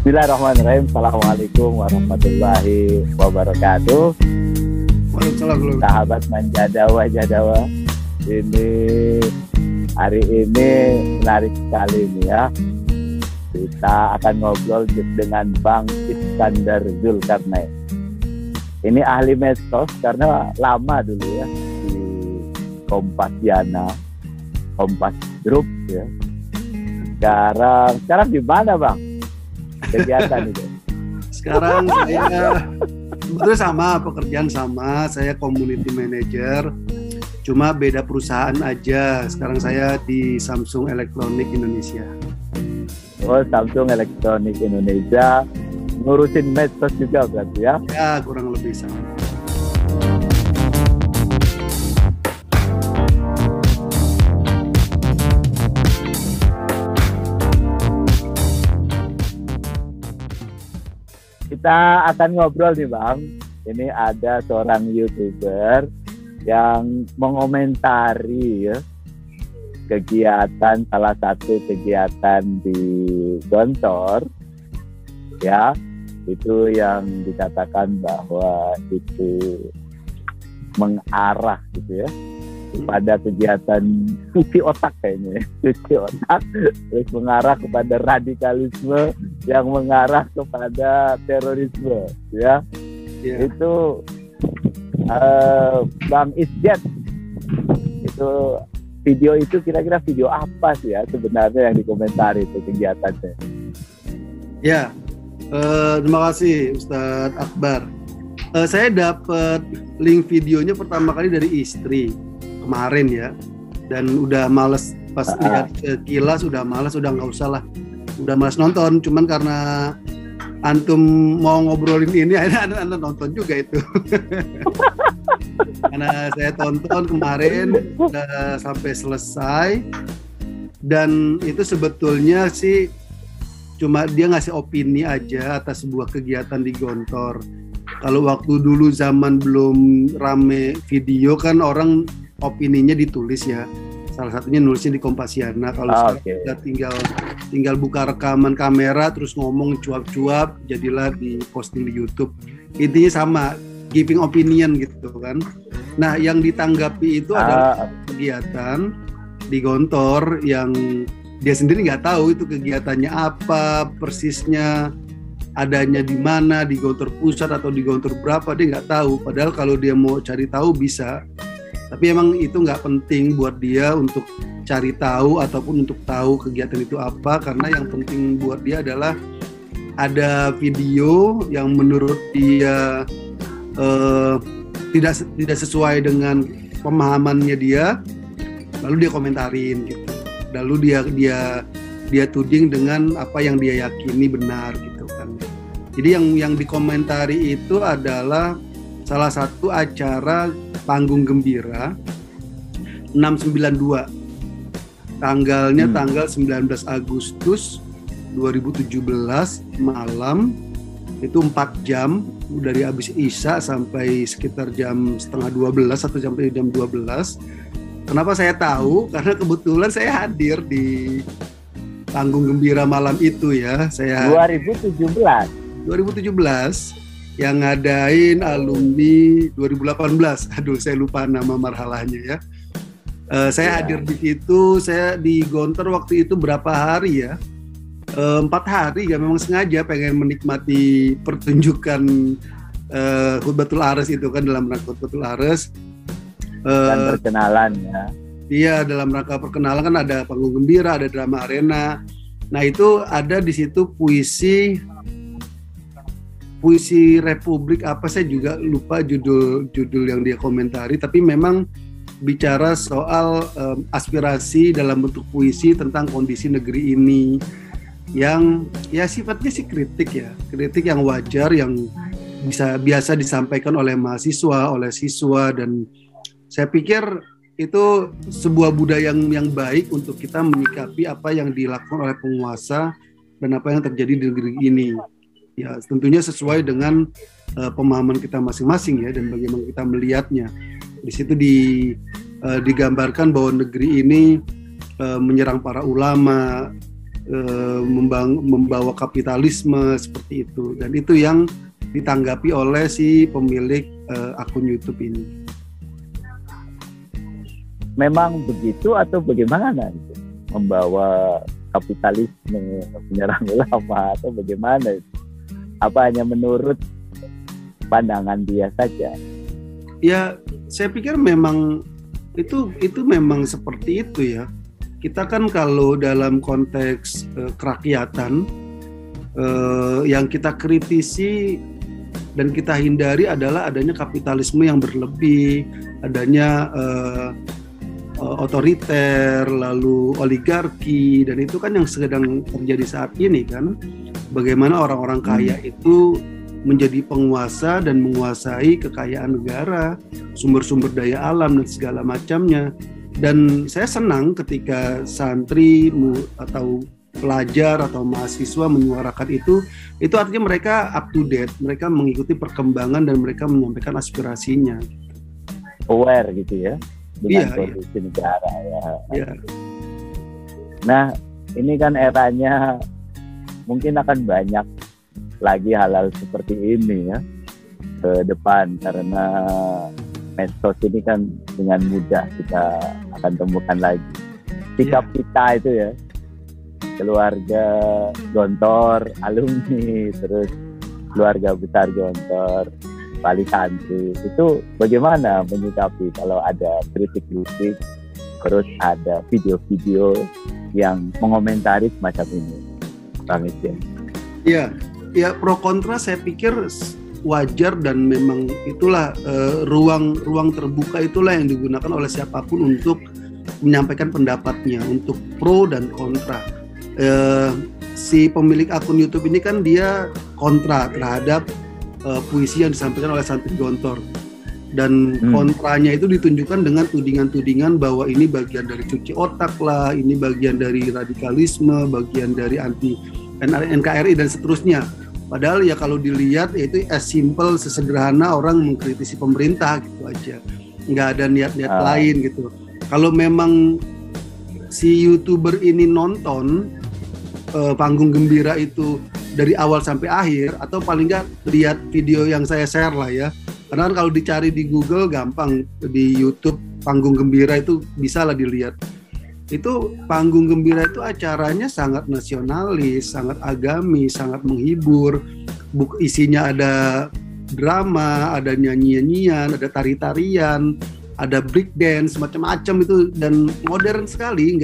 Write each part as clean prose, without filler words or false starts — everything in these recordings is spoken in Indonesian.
Bismillahirrahmanirrahim. Assalamualaikum warahmatullahi wabarakatuh. Waalaikumsalam. Sahabat Manjadawa Jadawa. Ini hari ini menarik sekali nih ya. Kita akan ngobrol dengan Bang Iskandar Zulkarnain. Ini ahli medsos karena lama dulu ya di Kompasiana, Kompas Group ya. Sekarang di mana Bang? Kegiatan itu. Sekarang saya sebetulnya sama, pekerjaan sama, saya community manager, cuma beda perusahaan aja. Sekarang saya di Samsung Electronic Indonesia. Oh, Samsung Electronic Indonesia, ngurusin medsos juga berarti ya? Ya, kurang lebih sama. Kita akan ngobrol nih Bang. Ini ada seorang YouTuber yang mengomentari ya, kegiatan, salah satu kegiatan di Gontor ya, itu yang dikatakan bahwa itu mengarah gitu ya kepada kegiatan cuci otak kayaknya, cuci otak, terus mengarah kepada radikalisme yang mengarah kepada terorisme ya. Itu Bang Isjet, itu video itu kira-kira video apa sih ya sebenarnya yang dikomentari itu kegiatannya? Ya, terima kasih Ustadz Akbar. Saya dapat link videonya pertama kali dari istri kemarin ya, dan udah males pas lihat sekilas, udah males, udah nggak usah lah, udah males nonton. Cuman karena antum mau ngobrolin ini, akhirnya anda nonton juga itu. Karena saya tonton kemarin udah sampai selesai, dan itu sebetulnya sih cuma dia ngasih opini aja atas sebuah kegiatan di Gontor. Kalau waktu dulu zaman belum rame video kan orang opininya ditulis ya. Salah satunya nulisnya di Kompasiana. Kalau sekarang kita tinggal buka rekaman kamera terus ngomong cuap-cuap, jadilah di posting di YouTube. Intinya sama, giving opinion gitu kan. Nah, yang ditanggapi itu adalah kegiatan di Gontor yang dia sendiri nggak tahu itu kegiatannya apa persisnya, adanya di mana, di Gontor Pusat atau di Gontor berapa, dia nggak tahu. Padahal kalau dia mau cari tahu bisa. Tapi emang itu nggak penting buat dia untuk cari tahu ataupun untuk tahu kegiatan itu apa, karena yang penting buat dia adalah ada video yang menurut dia tidak sesuai dengan pemahamannya dia, lalu dia komentarin gitu. Lalu dia tuding dengan apa yang dia yakini benar gitu kan. Jadi yang dikomentari itu adalah salah satu acara Panggung Gembira 692. Tanggalnya tanggal 19 Agustus 2017 malam. Itu 4 jam dari habis Isya sampai sekitar jam setengah 12 atau sampai jam 12. Kenapa saya tahu? Karena kebetulan saya hadir di Panggung Gembira malam itu ya. Saya 2017 yang ngadain alumni 2018. Aduh, saya lupa nama marhalahnya ya. Saya hadir di situ. Saya di Gontor waktu itu berapa hari ya? 4 hari ya, memang sengaja pengen menikmati pertunjukan Khutbatul Ares itu kan, dalam rangka Khutbatul Ares. Dan perkenalan ya. Iya, dalam rangka perkenalan kan ada panggung gembira, ada drama arena. Nah, itu ada di situ puisi Republik apa, saya juga lupa judul yang dia komentari, tapi memang bicara soal aspirasi dalam bentuk puisi tentang kondisi negeri ini yang ya sifatnya sih kritik yang wajar, yang biasa disampaikan oleh mahasiswa, oleh siswa, dan saya pikir itu sebuah budaya yang baik untuk kita menyikapi apa yang dilakukan oleh penguasa dan apa yang terjadi di negeri ini. Ya, tentunya sesuai dengan pemahaman kita masing-masing ya, dan bagaimana kita melihatnya. Di situ digambarkan bahwa negeri ini menyerang para ulama, membawa kapitalisme seperti itu, dan itu yang ditanggapi oleh si pemilik akun YouTube ini. Memang begitu atau bagaimana itu? Membawa kapitalisme, menyerang ulama atau bagaimana itu? Apa hanya menurut pandangan dia saja? Ya, saya pikir memang itu memang seperti itu ya. Kita kan kalau dalam konteks kerakyatan, yang kita kritisi dan kita hindari adalah adanya kapitalisme yang berlebih, adanya otoriter, lalu oligarki, dan itu kan yang sedang terjadi saat ini kan. Bagaimana orang-orang kaya itu menjadi penguasa dan menguasai kekayaan negara, sumber-sumber daya alam dan segala macamnya. Dan saya senang ketika santri atau pelajar atau mahasiswa menyuarakan itu artinya mereka up to date, mereka mengikuti perkembangan dan mereka menyampaikan aspirasinya. Aware gitu ya dengan kondisi negara ya. Iya. Nah, ini kan eranya mungkin akan banyak lagi hal-hal seperti ini ya ke depan, karena medsos ini kan dengan mudah kita akan temukan lagi sikap kita itu ya, keluarga Gontor, alumni, terus keluarga besar Gontor, wali santri, itu bagaimana menyikapi kalau ada kritik-kritik, terus ada video-video yang mengomentari semacam ini, Bang Etienne? Ya, pro kontra saya pikir wajar, dan memang itulah ruang terbuka itulah yang digunakan oleh siapapun untuk menyampaikan pendapatnya, untuk pro dan kontra. Si pemilik akun YouTube ini kan dia kontra terhadap puisi yang disampaikan oleh santri Gontor, dan kontranya itu ditunjukkan dengan tudingan-tudingan bahwa ini bagian dari cuci otak lah, ini bagian dari radikalisme, bagian dari anti NKRI dan seterusnya. Padahal ya kalau dilihat ya itu as simple, sesederhana orang mengkritisi pemerintah gitu aja, nggak ada niat-niat lain gitu. Kalau memang si YouTuber ini nonton Panggung Gembira itu dari awal sampai akhir, atau paling nggak lihat video yang saya share lah ya, karena kan kalau dicari di Google gampang, di YouTube Panggung Gembira itu bisa lah dilihat. Itu Panggung Gembira itu acaranya sangat nasionalis, sangat agamis, sangat menghibur. Isinya ada drama, ada nyanyian-nyanyian, ada tari-tarian, ada break dance, macam-macam itu, dan modern sekali.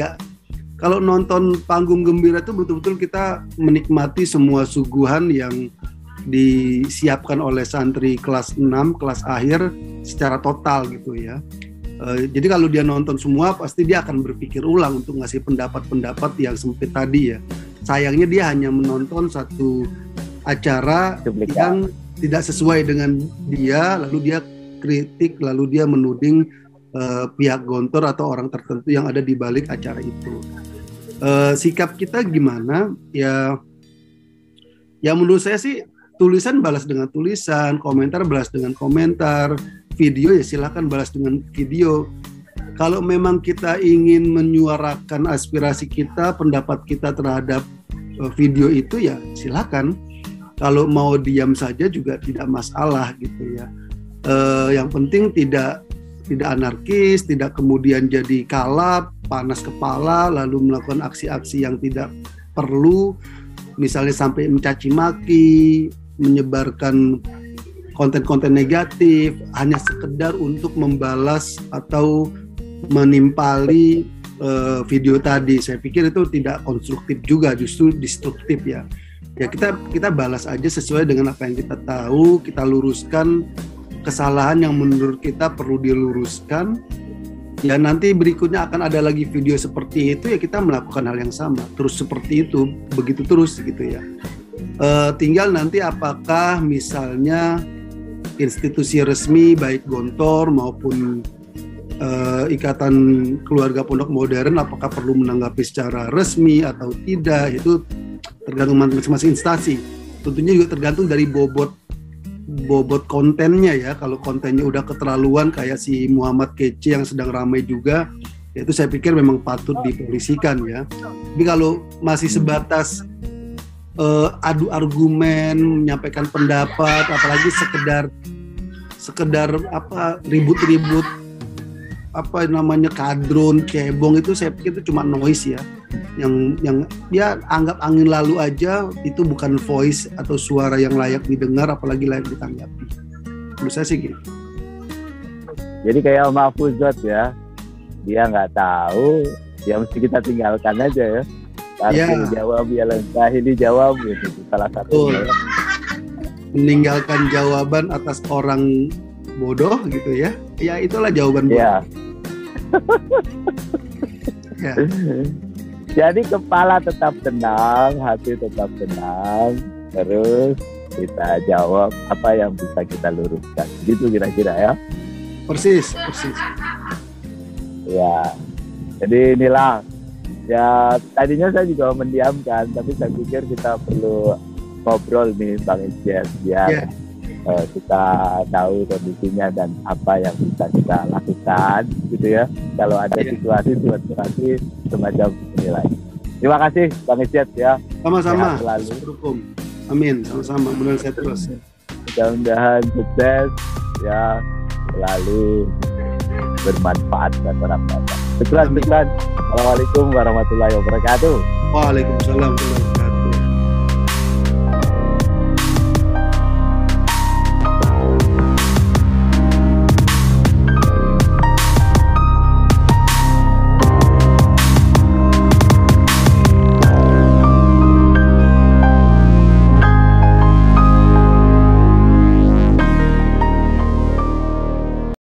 Kalau nonton Panggung Gembira itu betul-betul kita menikmati semua suguhan yang disiapkan oleh santri kelas 6, kelas akhir secara total gitu ya. Jadi kalau dia nonton semua, pasti dia akan berpikir ulang untuk ngasih pendapat-pendapat yang sempit tadi ya. Sayangnya dia hanya menonton satu acara yang tidak sesuai dengan dia, lalu dia kritik, lalu dia menuding pihak Gontor atau orang tertentu yang ada di balik acara itu. Sikap kita gimana? Ya menurut saya sih, tulisan balas dengan tulisan, komentar balas dengan komentar, video ya silakan balas dengan video. Kalau memang kita ingin menyuarakan aspirasi kita, pendapat kita terhadap video itu ya silakan. Kalau mau diam saja juga tidak masalah gitu ya. Yang penting tidak anarkis, tidak kemudian jadi kalap, panas kepala, lalu melakukan aksi-aksi yang tidak perlu, misalnya sampai mencaci maki, menyebarkan konten-konten negatif hanya sekedar untuk membalas atau menimpali video tadi. Saya pikir itu tidak konstruktif juga, justru destruktif ya. Ya kita balas aja sesuai dengan apa yang kita tahu, kita luruskan kesalahan yang menurut kita perlu diluruskan. Ya nanti berikutnya akan ada lagi video seperti itu, ya kita melakukan hal yang sama, terus seperti itu, begitu terus gitu ya. Tinggal nanti apakah misalnya institusi resmi baik Gontor maupun Ikatan Keluarga Pondok Modern apakah perlu menanggapi secara resmi atau tidak, itu tergantung masing-masing instansi. Tentunya juga tergantung dari bobot kontennya ya. Kalau kontennya udah keterlaluan kayak si Muhammad Kece yang sedang ramai juga, itu saya pikir memang patut dipolisikan ya. Tapi kalau masih sebatas adu argumen, menyampaikan pendapat, apalagi sekedar apa ribut-ribut apa namanya kadron, cebong, itu saya pikir itu cuma noise ya. Yang ya anggap angin lalu aja, itu bukan voice atau suara yang layak didengar, apalagi layak ditanggapi. Menurut saya sih gitu. Jadi kayak Mahfuzat ya, dia nggak tahu, ya mesti kita tinggalkan aja ya. Tapi dijawab ya lengkah, ini jawab gitu, salah satu. Meninggalkan jawaban atas orang bodoh gitu ya. Ya itulah jawaban bodoh. Ya. Ya. Jadi kepala tetap tenang, hati tetap tenang, terus kita jawab apa yang bisa kita luruskan. Gitu kira-kira ya. Persis. Ya. Jadi inilah ya, tadinya saya juga mendiamkan, tapi saya pikir kita perlu ngobrol nih Bang Ijaz biar kita tahu kondisinya dan apa yang bisa kita lakukan gitu ya. Kalau ada situasi semacam inilah. Terima kasih Bang Ijaz ya. Sama-sama. Amin. Sama-sama. Mudah-mudahan saya terus. Mudah-mudahan sukses ya, selalu bermanfaat buat orang banyak. Syukran. Assalamualaikum warahmatullahi wabarakatuh. Waalaikumsalam.